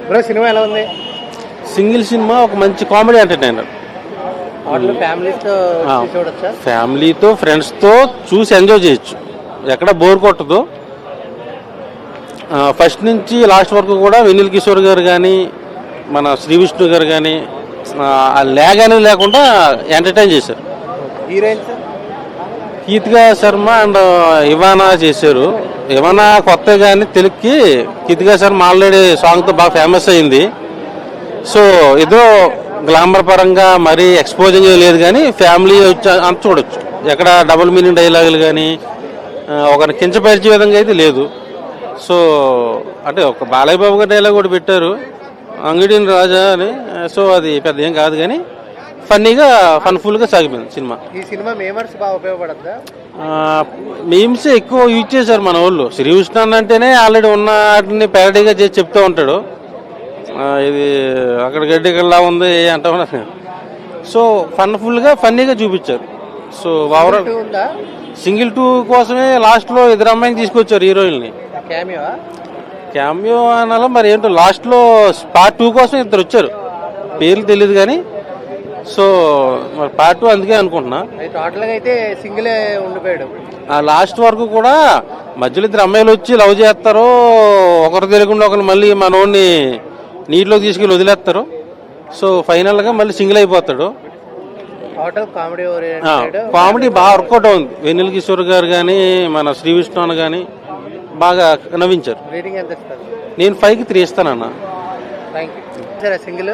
Bro cinema ఎలా ఉంది? Single cinema ఒక మంచి కామెడీ ఎంటర్టైనర్. ఫ్యామిలీతో ఫ్రెండ్స్తో చూసి ఎంజాయ్ చేయొచ్చు, ఎక్కడ బోర్ కొట్టదు. ఫస్ట్ నుంచి లాస్ట్ వరకు కూడా వెన్నెల కిషోర్ గారు కానీ మన శ్రీ విష్ణు గారు కానీ ఆ ల్యాగ్ అనేది లేకుండా ఎంటర్టైన్ చేశారు. హీరోయిన్స్ కీతికా శర్మ అండ్ ఇవానా చేశారు. ఇవానా కొత్త కానీ తెలుగుకి, కీతికా శర్మ ఆల్రెడీ సాంగ్తో బాగా ఫేమస్ అయింది. సో ఇద్దరు గ్లామర్ పరంగా మరీ ఎక్స్పోజింగ్ లేదు కానీ ఫ్యామిలీ వచ్చి అంత చూడొచ్చు. ఎక్కడ డబుల్ మీనింగ్ డైలాగులు కానీ ఒకరిని కించపరిచే విధంగా అయితే లేదు. సో అంటే ఒక బాలయ్య బాబు గారి డైలాగ్ కూడా పెట్టారు, అంగడిని రాజా అని. సో అది పెద్ద ఏం కాదు కానీ ఫన్నీగా ఫన్ఫుల్గా సాగిపోయింది సినిమా. ఈ సినిమా మేమర్స్ బాగా ఉపయోగపడద్దా? మీమ్స్ ఎక్కువ యూజ్ చేశారు మన వాళ్ళు. శ్రీ విష్ణు అంటేనే ఆల్రెడీ ఉన్న వాటిని ప్యారడీగా చేసి చెప్తూ ఉంటాడు. ఇది అక్కడ గడ్డి ఇక్కడలా ఉంది అంటా ఉన్నా. సో ఫన్ఫుల్గా ఫన్నీగా చూపించారు. సో ఓవరాల్ సింగిల్ 2 కోసమే లాస్ట్లో ఇద్దరు అమ్మాయిని తీసుకొచ్చారు హీరోయిన్ని. క్యామియో అనాల మరి ఏంటో, లాస్ట్లో పార్ట్ 2 కోసం ఇద్దరు వచ్చారు, పేర్లు తెలియదు కానీ. సో మరి పార్ట్ 2 అందుకే అనుకుంటున్నా. లాస్ట్ వరకు కూడా మధ్యలో ఇద్దరు అమ్మాయిలు వచ్చి లవ్ చేస్తారు, ఒకరు తెలియకుండా ఒకరు మళ్ళీ మనోడిని నీటిలోకి తీసుకెళ్ళి వదిలేస్తారు. సో ఫైనల్గా మళ్ళీ సింగిల్ అయిపోతాడు. కామెడీ బాగా వర్కౌట్ అవుతుంది. వెన్నెల కిషోర్ గారు కానీ మన శ్రీ విష్ణు కానీ బాగా నవ్వించారు. నేను 5కి 3 ఇస్తానన్నా. సింగిల్